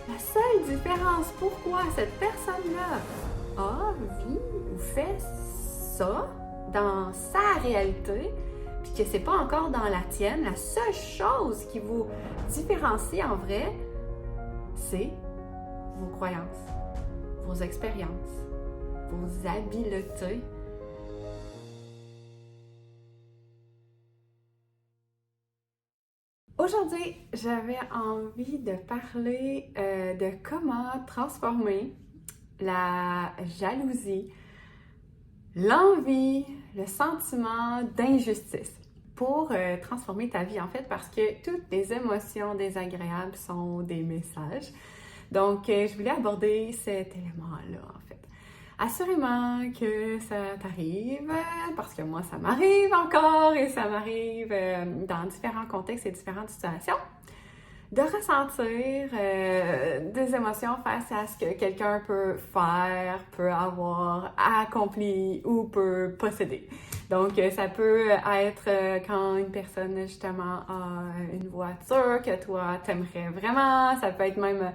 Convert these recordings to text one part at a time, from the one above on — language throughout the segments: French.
La seule différence, pourquoi cette personne-là a, vit ou fait ça dans sa réalité, puis que c'est pas encore dans la tienne, la seule chose qui vous différencie en vrai, c'est vos croyances, vos expériences, vos habiletés. Aujourd'hui, j'avais envie de parler de comment transformer la jalousie, l'envie, le sentiment d'injustice pour transformer ta vie en fait parce que toutes les émotions désagréables sont des messages. Donc, je voulais aborder cet élément-là en fait. Assurément que ça t'arrive, parce que moi ça m'arrive encore et ça m'arrive dans différents contextes et différentes situations, de ressentir des émotions face à ce que quelqu'un peut faire, peut avoir accompli ou peut posséder. Donc, ça peut être quand une personne, justement, a une voiture que toi, t'aimerais vraiment. Ça peut être même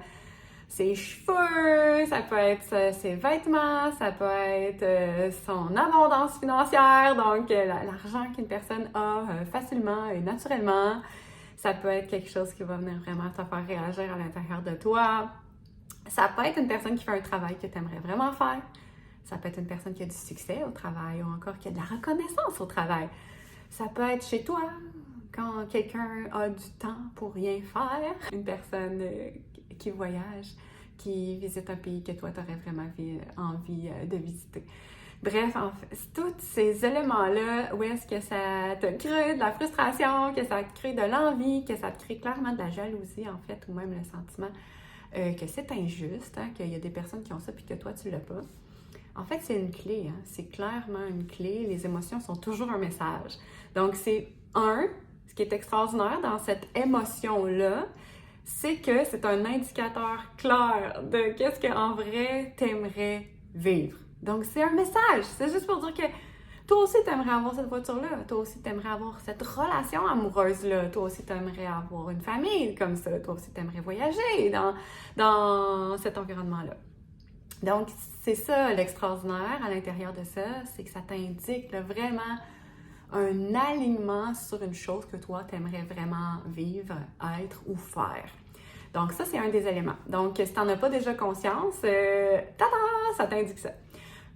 ses cheveux, ça peut être ses vêtements, ça peut être son abondance financière, donc l'argent qu'une personne a facilement et naturellement. Ça peut être quelque chose qui va venir vraiment te faire réagir à l'intérieur de toi. Ça peut être une personne qui fait un travail que tu aimerais vraiment faire. Ça peut être une personne qui a du succès au travail ou encore qui a de la reconnaissance au travail. Ça peut être chez toi, quand quelqu'un a du temps pour rien faire. Une personne qui voyage, qui visite un pays que toi, tu aurais vraiment envie de visiter. Bref, en fait, tous ces éléments-là, où est-ce que ça te crée de la frustration, que ça te crée de l'envie, que ça te crée clairement de la jalousie, en fait, ou même le sentiment que c'est injuste, hein, qu'il y a des personnes qui ont ça puis que toi, tu l'as pas. En fait, c'est une clé, hein, c'est clairement une clé. Les émotions sont toujours un message. Donc, ce qui est extraordinaire dans cette émotion-là, c'est que c'est un indicateur clair de qu'est-ce qu'en vrai t'aimerais vivre. Donc, c'est un message. C'est juste pour dire que toi aussi, t'aimerais avoir cette voiture-là. Toi aussi, t'aimerais avoir cette relation amoureuse-là. Toi aussi, t'aimerais avoir une famille comme ça. Toi aussi, t'aimerais voyager dans cet environnement-là. Donc, c'est ça l'extraordinaire à l'intérieur de ça, c'est que ça t'indique là, vraiment un alignement sur une chose que toi, t'aimerais vraiment vivre, être ou faire. Donc, ça, c'est un des éléments. Donc, si tu n'en as pas déjà conscience, ça t'indique ça.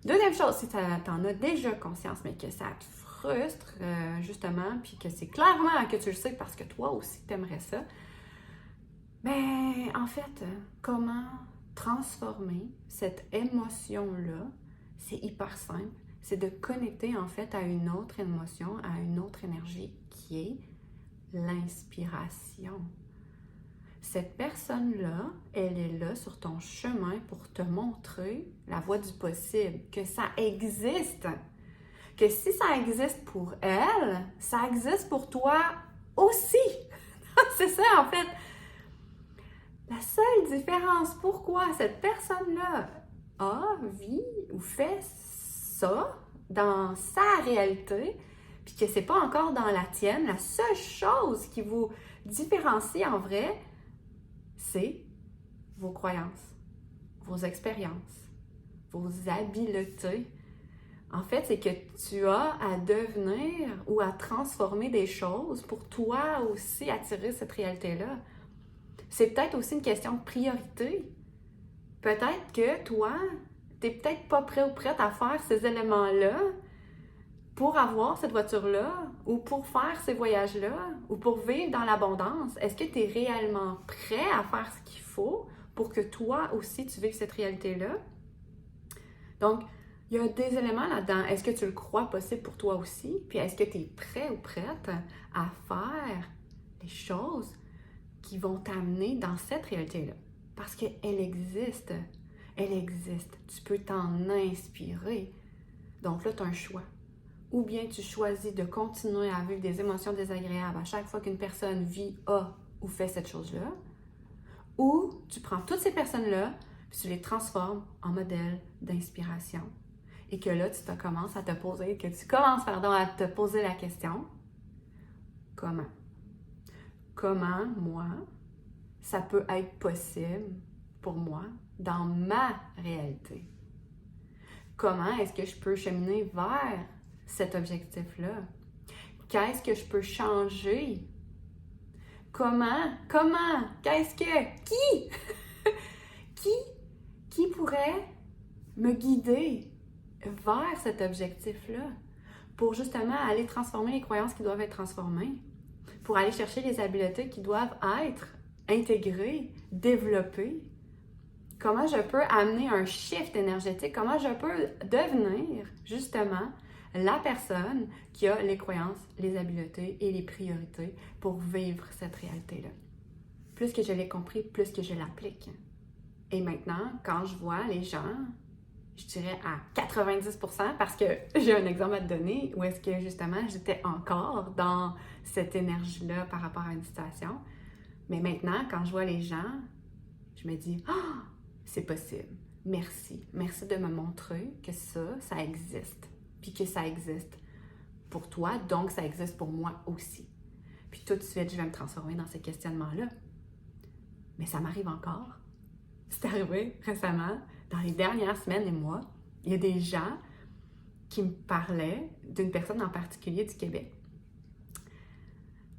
Deuxième chose, si tu en as déjà conscience, mais que ça te frustre, justement, puis que c'est clairement que tu le sais parce que toi aussi, tu aimerais ça, ben, en fait, comment transformer cette émotion-là, c'est hyper simple. C'est de connecter, en fait, à une autre émotion, à une autre énergie qui est l'inspiration. Cette personne-là, elle est là sur ton chemin pour te montrer la voie du possible, que ça existe. Que si ça existe pour elle, ça existe pour toi aussi. C'est ça, en fait. La seule différence, pourquoi cette personne-là a, vit ou fait ça dans sa réalité, puis que c'est pas encore dans la tienne, la seule chose qui vous différencie en vrai, c'est vos croyances, vos expériences, vos habiletés. En fait, c'est que tu as à devenir ou à transformer des choses pour toi aussi attirer cette réalité-là. C'est peut-être aussi une question de priorité. Peut-être que toi, t'es peut-être pas prêt ou prête à faire ces éléments-là pour avoir cette voiture-là ou pour faire ces voyages-là ou pour vivre dans l'abondance. Est-ce que tu es réellement prêt à faire ce qu'il faut pour que toi aussi tu vives cette réalité-là? Donc, il y a des éléments là-dedans. Est-ce que tu le crois possible pour toi aussi? Puis est-ce que tu es prêt ou prête à faire les choses qui vont t'amener dans cette réalité-là? Parce qu'elle existe. Elle existe. Tu peux t'en inspirer. Donc là, tu as un choix. Ou bien tu choisis de continuer à vivre des émotions désagréables à chaque fois qu'une personne vit, a ou fait cette chose-là. Ou tu prends toutes ces personnes-là, puis tu les transformes en modèles d'inspiration. Et que là, tu commences à te poser, que tu commences, pardon, à te poser la question, comment? Comment, moi, ça peut être possible pour moi dans ma réalité? Comment est-ce que je peux cheminer vers cet objectif-là? Qu'est-ce que je peux changer? Comment? Qu'est-ce que? Qui? Qui pourrait me guider vers cet objectif-là pour justement aller transformer les croyances qui doivent être transformées, pour aller chercher les habiletés qui doivent être intégrées, développées? Comment je peux amener un shift énergétique? Comment je peux devenir justement la personne qui a les croyances, les habiletés et les priorités pour vivre cette réalité-là? Plus que je l'ai compris, plus que je l'applique. Et maintenant, quand je vois les gens, je dirais à 90%, parce que j'ai un exemple à te donner où est-ce que justement j'étais encore dans cette énergie-là par rapport à une situation. Mais maintenant, quand je vois les gens, je me dis « Ah, c'est possible. Merci. Merci de me montrer que ça existe. Puis que ça existe pour toi, donc ça existe pour moi aussi. » Puis tout de suite, je vais me transformer dans ces questionnements-là. Mais ça m'arrive encore. C'est arrivé récemment, dans les dernières semaines et mois, il y a des gens qui me parlaient d'une personne en particulier du Québec.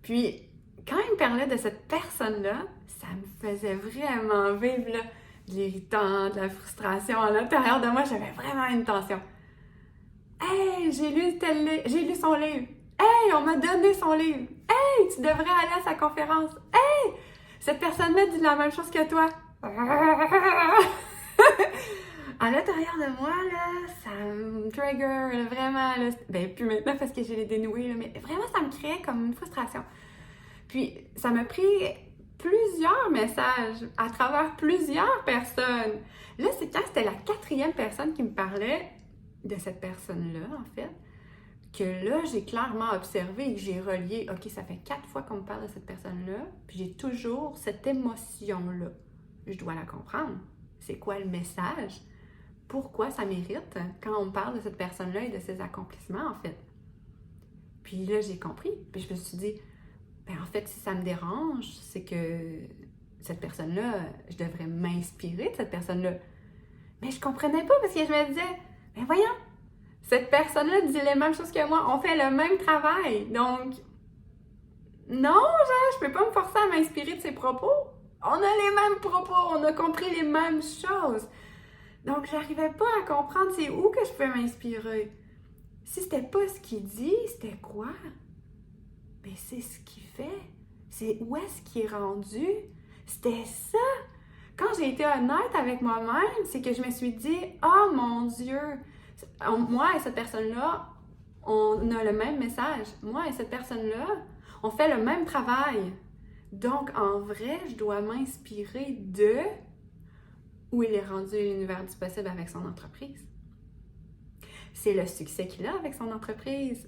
Puis, quand ils me parlaient de cette personne-là, ça me faisait vraiment vivre là, de l'irritant, de la frustration. À l'intérieur de moi, j'avais vraiment une tension. « Hey, j'ai lu son livre. Hey, on m'a donné son livre. Hey, tu devrais aller à sa conférence. Hey, cette personne-là dit la même chose que toi. » À l'intérieur de moi, là, ça me trigger vraiment. Là, ben, plus maintenant parce que je l'ai dénoué, là, mais vraiment, ça me créait comme une frustration. Puis, ça m'a pris plusieurs messages à travers plusieurs personnes. Là, c'est quand c'était la 4e personne qui me parlait de cette personne-là, en fait, que là, j'ai clairement observé et que j'ai relié. OK, ça fait 4 fois qu'on me parle de cette personne-là, puis j'ai toujours cette émotion-là. Je dois la comprendre. C'est quoi le message? Pourquoi ça mérite quand on me parle de cette personne-là et de ses accomplissements, en fait? Puis là, j'ai compris. Puis je me suis dit, ben en fait, si ça me dérange, c'est que cette personne-là, je devrais m'inspirer de cette personne-là. Mais je comprenais pas parce que je me disais, ben voyons, cette personne-là dit les mêmes choses que moi, on fait le même travail. Donc, non, genre, je peux pas me forcer à m'inspirer de ses propos. On a les mêmes propos, on a compris les mêmes choses. Donc, j'arrivais pas à comprendre c'est où que je peux m'inspirer. Si c'était pas ce qu'il dit, c'était quoi? Ben, c'est ce qu'il fait. C'est où est-ce qu'il est rendu? C'était ça. Quand j'ai été honnête avec moi-même, c'est que je me suis dit, oh mon Dieu, moi et cette personne-là, on a le même message. Moi et cette personne-là, on fait le même travail. Donc, en vrai, je dois m'inspirer de où il est rendu l'univers du possible avec son entreprise. C'est le succès qu'il a avec son entreprise.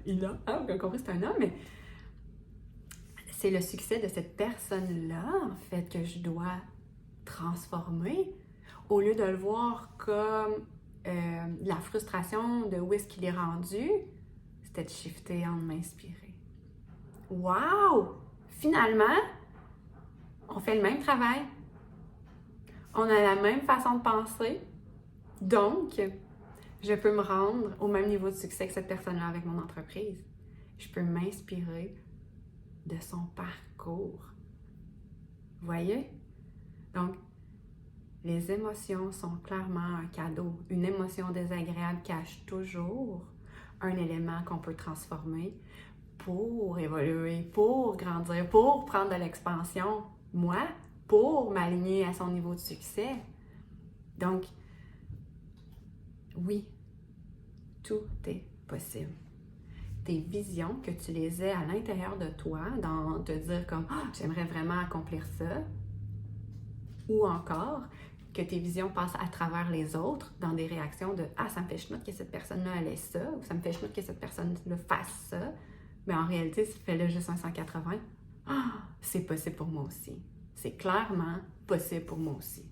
Il a, hein, vous avez compris, c'est un homme, mais c'est le succès de cette personne-là, en fait, que je dois transformer au lieu de le voir comme la frustration de où est-ce qu'il est rendu, c'était de shifter en m'inspirer. Wow! Finalement, on fait le même travail. On a la même façon de penser. Donc, je peux me rendre au même niveau de succès que cette personne-là avec mon entreprise. Je peux m'inspirer de son parcours. Vous voyez? Donc, les émotions sont clairement un cadeau. Une émotion désagréable cache toujours un élément qu'on peut transformer pour évoluer, pour grandir, pour prendre de l'expansion. Moi, pour m'aligner à son niveau de succès. Donc, oui, tout est possible. Tes visions, que tu les aies à l'intérieur de toi, dans te dire comme « Ah, j'aimerais vraiment accomplir ça », ou encore que tes visions passent à travers les autres dans des réactions de « Ah, ça me fait chenoute que cette personne-là elle ait ça » ou « Ça me fait chenoute que cette personne-là fasse ça », mais en réalité, si tu fais là juste un 180, ah, c'est possible pour moi aussi. C'est clairement possible pour moi aussi.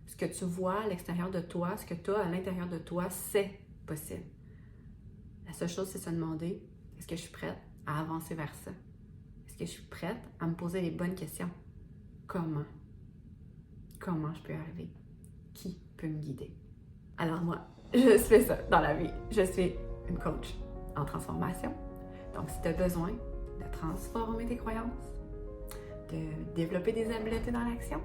Ce que tu vois à l'extérieur de toi, ce que tu as à l'intérieur de toi, c'est possible. La seule chose, c'est se demander, est-ce que je suis prête à avancer vers ça? Est-ce que je suis prête à me poser les bonnes questions? Comment? comment je peux y arriver? Qui peut me guider? Alors moi, je fais ça dans la vie. Je suis une coach en transformation. Donc si tu as besoin de transformer tes croyances, de développer des habiletés dans l'action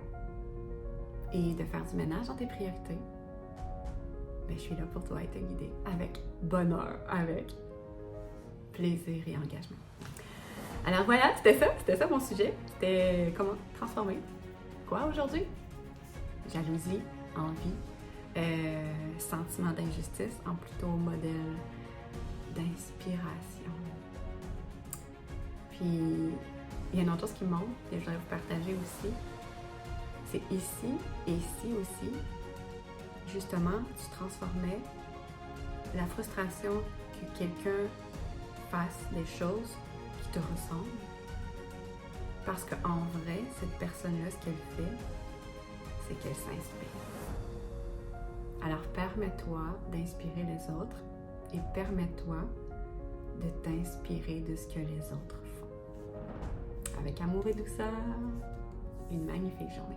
et de faire du ménage dans tes priorités, ben, je suis là pour toi et te guider avec bonheur, avec plaisir et engagement. Alors voilà, c'était ça mon sujet. C'était comment transformer quoi aujourd'hui? Jalousie, envie, sentiment d'injustice en plutôt modèle d'inspiration. Puis, il y a une autre chose qui me montre et je voudrais vous partager aussi. C'est ici et ici aussi, justement, tu transformais la frustration que quelqu'un fasse des choses qui te ressemblent. Parce qu'en vrai, cette personne-là, ce qu'elle fait, c'est qu'elle s'inspire. Alors, permets-toi d'inspirer les autres et permets-toi de t'inspirer de ce que les autres font. Avec amour et douceur, une magnifique journée.